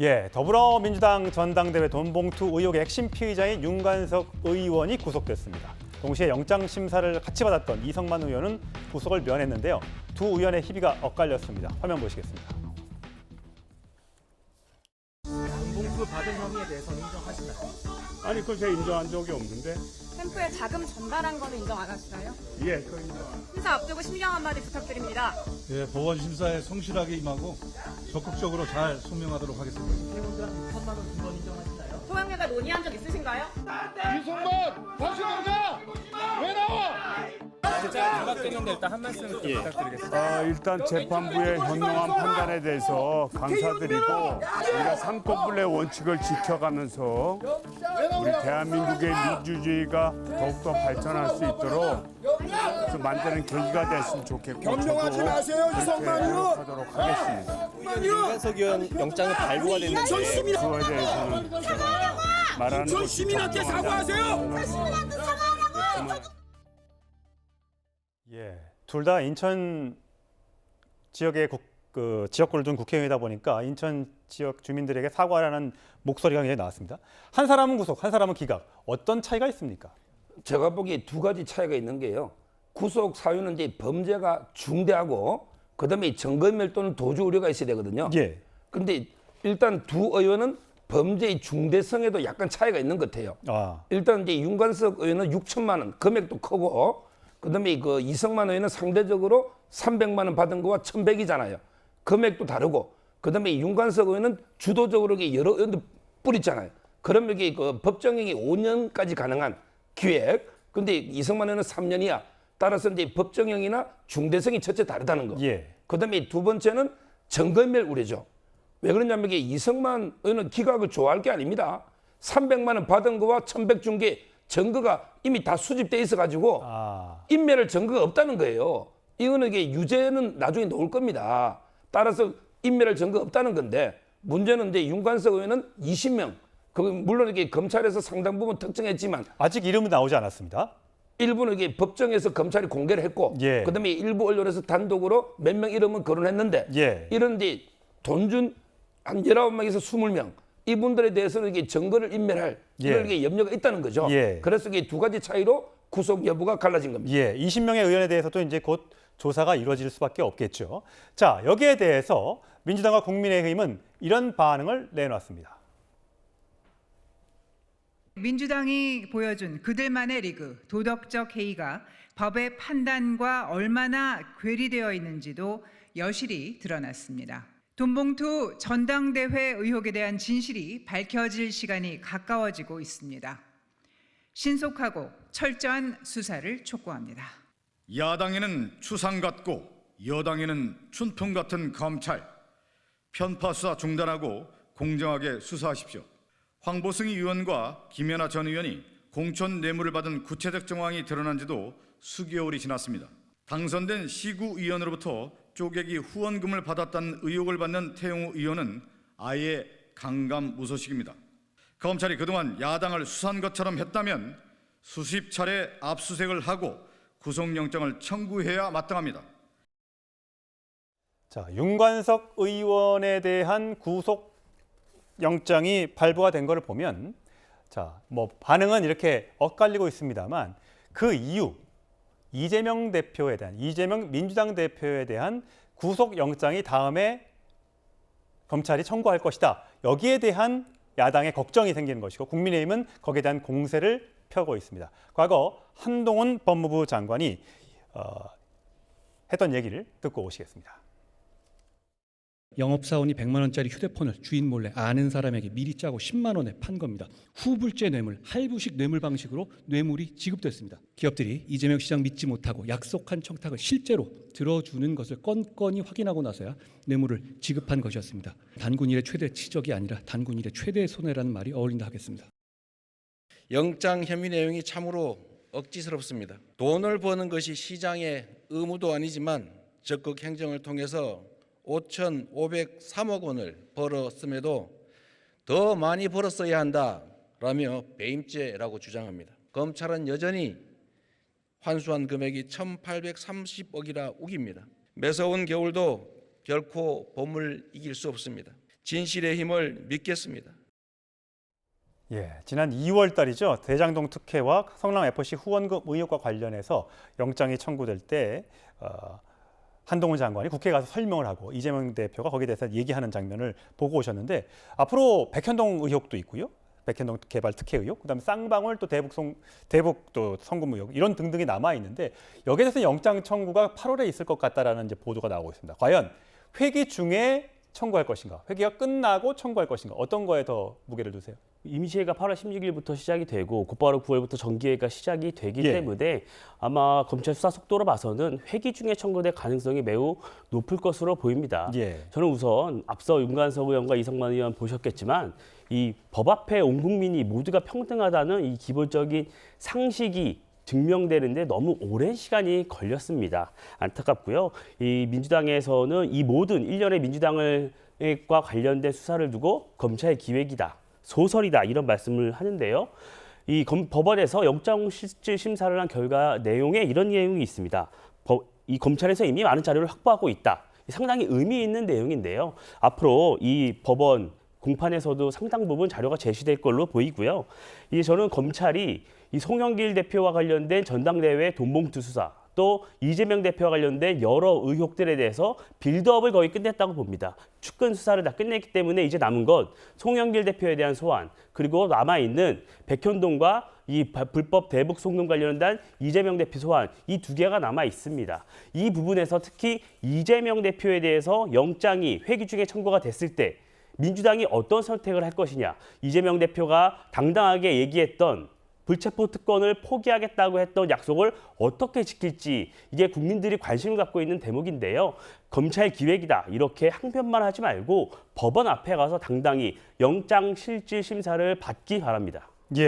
예, 더불어민주당 전당대회 돈봉투 의혹의 핵심 피의자인 윤관석 의원이 구속됐습니다. 동시에 영장심사를 같이 받았던 이성만 의원은 구속을 면했는데요. 두 의원의 희비가 엇갈렸습니다. 화면 보시겠습니다. 돈봉투 받은 혐의에 대해서는 인정하시나요? 아니, 그걸 제가 인정한 적이 없는데. 캠프에 자금 전달한 거는 인정 안 하시나요? 예, 그거 인정. 심사 앞두고 심령 한마디 부탁드립니다. 예, 보건심사에 성실하게 임하고 적극적으로 잘 소명하도록 하겠습니다. 회원들한테 2천만 원 준 건 인정하시나요? 소양회가 논의한 적 있으신가요? 이승만 다시 나가! 왜 나와? 제가 윤곽대령대 일단 한 말씀 부탁드리겠습니다. 일단 재판부의 현명한 판단에 대해서 감사드리고 우리가 삼권분립 원칙을 지켜가면서 우리 대한민국의 민주주의가 더욱더 발전할 수 있도록 만드는 계기가 됐으면 좋겠고 변명하지 마세요, 이성만 의원! 하도록 하겠습니다. 윤관석 의원 영장이 발부가 됐는데 그거에 대해서는 말하는 전 것이 시민한테 사과하세요! 예, 둘 다 인천 지역의 지역구를 둔 국회의원이다 보니까 인천 지역 주민들에게 사과라는 목소리가 굉장히 나왔습니다. 한 사람은 구속, 한 사람은 기각. 어떤 차이가 있습니까? 제가 보기에 두 가지 차이가 있는 게요. 구속 사유는 이제 범죄가 중대하고 그다음에 증거인멸 또는 도주 우려가 있어야 되거든요. 예. 근데 일단 두 의원은 범죄의 중대성에도 약간 차이가 있는 것 같아요. 일단 이제 윤관석 의원은 6천만 원 금액도 크고 그다음에 그 이성만 의원은 상대적으로 300만 원 받은 거와 1,100이잖아요. 금액도 다르고 그다음에 윤관석 의원은 주도적으로 여러 의원들 뿌리잖아요. 그러면 이게 그 법정형이 5년까지 가능한 기획. 근데 이성만 의원은 3년이야. 따라서 이제 법정형이나 중대성이 첫째 다르다는 거. 예. 그다음에 두 번째는 증거인멸 우려죠. 왜 그러냐면 이게 이성만 의원은 기각을 좋아할 게 아닙니다. 300만 원 받은 거와 1,100 준 게 증거가 이미 다 수집돼 있어가지고 인멸할 증거가 없다는 거예요. 이거는 이게 유죄는 나중에 나올 겁니다. 따라서 인멸할 증거가 없다는 건데 문제는 이제 윤관석 의원은 20명. 물론 이게 검찰에서 상당 부분 특정했지만 아직 이름은 나오지 않았습니다. 일부는 이게 법정에서 검찰이 공개를 했고 예. 그다음에 일부 언론에서 단독으로 몇 명 이름은 거론했는데 예. 이런 이제 돈 준 한 19명에서 20명 이분들에 대해서는 이게 증거를 인멸할 이런 게 염려가 있다는 거죠. 예. 그래서 이게 두 가지 차이로 구속 여부가 갈라진 겁니다. 예, 20명의 의원에 대해서도 이제 곧 조사가 이루어질 수밖에 없겠죠. 자, 여기에 대해서 민주당과 국민의힘은 이런 반응을 내놨습니다. 민주당이 보여준 그들만의 리그, 도덕적 해이가 법의 판단과 얼마나 괴리되어 있는지도 여실히 드러났습니다. 돈봉투 전당대회 의혹에 대한 진실이 밝혀질 시간이 가까워지고 있습니다. 신속하고 철저한 수사를 촉구합니다. 야당에는 추상 같고 여당에는 춘풍 같은 검찰. 편파 수사 중단하고 공정하게 수사하십시오. 황보승희 의원과 김연아 전 의원이 공천 뇌물을 받은 구체적 정황이 드러난 지도 수개월이 지났습니다. 당선된 시구 의원으로부터 쪼개기 후원금을 받았다는 의혹을 받는 태용호 의원은 아예 강감무소식입니다. 검찰이 그동안 야당을 수사한 것처럼 했다면 수십 차례 압수수색을 하고 구속영장을 청구해야 마땅합니다. 자, 윤관석 의원에 대한 구속영장이 발부가 된 것을 보면 자, 반응은 이렇게 엇갈리고 있습니다만 그 이유 이재명 민주당 대표에 대한 구속영장이 다음에 검찰이 청구할 것이다. 여기에 대한 야당의 걱정이 생기는 것이고 국민의힘은 거기에 대한 공세를 펴고 있습니다. 과거 한동훈 법무부 장관이 했던 얘기를 듣고 오시겠습니다. 영업사원이 100만 원짜리 휴대폰을 주인 몰래 아는 사람에게 미리 짜고 10만 원에 판 겁니다. 후불제 뇌물, 할부식 뇌물 방식으로 뇌물이 지급됐습니다. 기업들이 이재명 시장 믿지 못하고 약속한 청탁을 실제로 들어주는 것을 건건히 확인하고 나서야 뇌물을 지급한 것이었습니다. 단군 일의 최대 치적이 아니라 단군 일의 최대 손해라는 말이 어울린다 하겠습니다. 영장 혐의 내용이 참으로 억지스럽습니다. 돈을 버는 것이 시장의 의무도 아니지만 적극 행정을 통해서 5,503억 원을 벌었음에도 더 많이 벌었어야 한다라며 배임죄라고 주장합니다. 검찰은 여전히 환수한 금액이 1,830억이라 우깁니다. 매서운 겨울도 결코 봄을 이길 수 없습니다. 진실의 힘을 믿겠습니다. 예, 지난 2월 달이죠. 대장동 특혜와 성남 FC 후원금 의혹과 관련해서 영장이 청구될 때 한동훈 장관이 국회에 가서 설명을 하고 이재명 대표가 거기에 대해서 얘기하는 장면을 보고 오셨는데 앞으로 백현동 의혹도 있고요. 백현동 개발 특혜 의혹, 그다음에 쌍방울 또 대북 또 성금 의혹 이런 등등이 남아 있는데 여기에 대해서 영장 청구가 8월에 있을 것 같다라는 이제 보도가 나오고 있습니다. 과연 회기 중에 청구할 것인가, 회기가 끝나고 청구할 것인가, 어떤 거에 더 무게를 두세요? 임시회가 8월 16일부터 시작이 되고 곧바로 9월부터 정기회가 시작이 되기 때문에 아마 검찰 수사 속도로 봐서는 회기 중에 청구될 가능성이 매우 높을 것으로 보입니다. 저는 우선 앞서 윤관석 의원과 이성만 의원 보셨겠지만 이 법 앞에 온 국민이 모두가 평등하다는 이 기본적인 상식이 증명되는데 너무 오랜 시간이 걸렸습니다. 안타깝고요. 이 민주당에서는 이 모든 일련의 민주당과 관련된 수사를 두고 검찰 기획이다, 소설이다 이런 말씀을 하는데요. 이 법원에서 영장실질 심사를 한 결과 내용에 이런 내용이 있습니다. 이 검찰에서 이미 많은 자료를 확보하고 있다. 상당히 의미 있는 내용인데요. 앞으로 이 법원 공판에서도 상당 부분 자료가 제시될 걸로 보이고요. 저는 검찰이 이 송영길 대표와 관련된 전당대회 돈봉투 수사, 또 이재명 대표와 관련된 여러 의혹들에 대해서 빌드업을 거의 끝냈다고 봅니다. 축근 수사를 다 끝냈기 때문에 이제 남은 건 송영길 대표에 대한 소환, 그리고 남아있는 백현동과 이 불법 대북 송금 관련된 이재명 대표 소환, 이 두 개가 남아 있습니다. 이 부분에서 특히 이재명 대표에 대해서 영장이 회기 중에 청구가 됐을 때 민주당이 어떤 선택을 할 것이냐, 이재명 대표가 당당하게 얘기했던 불체포 특권을 포기하겠다고 했던 약속을 어떻게 지킬지, 이게 국민들이 관심을 갖고 있는 대목인데요. 검찰 기획이다 이렇게 항변만 하지 말고 법원 앞에 가서 당당히 영장 실질 심사를 받기 바랍니다.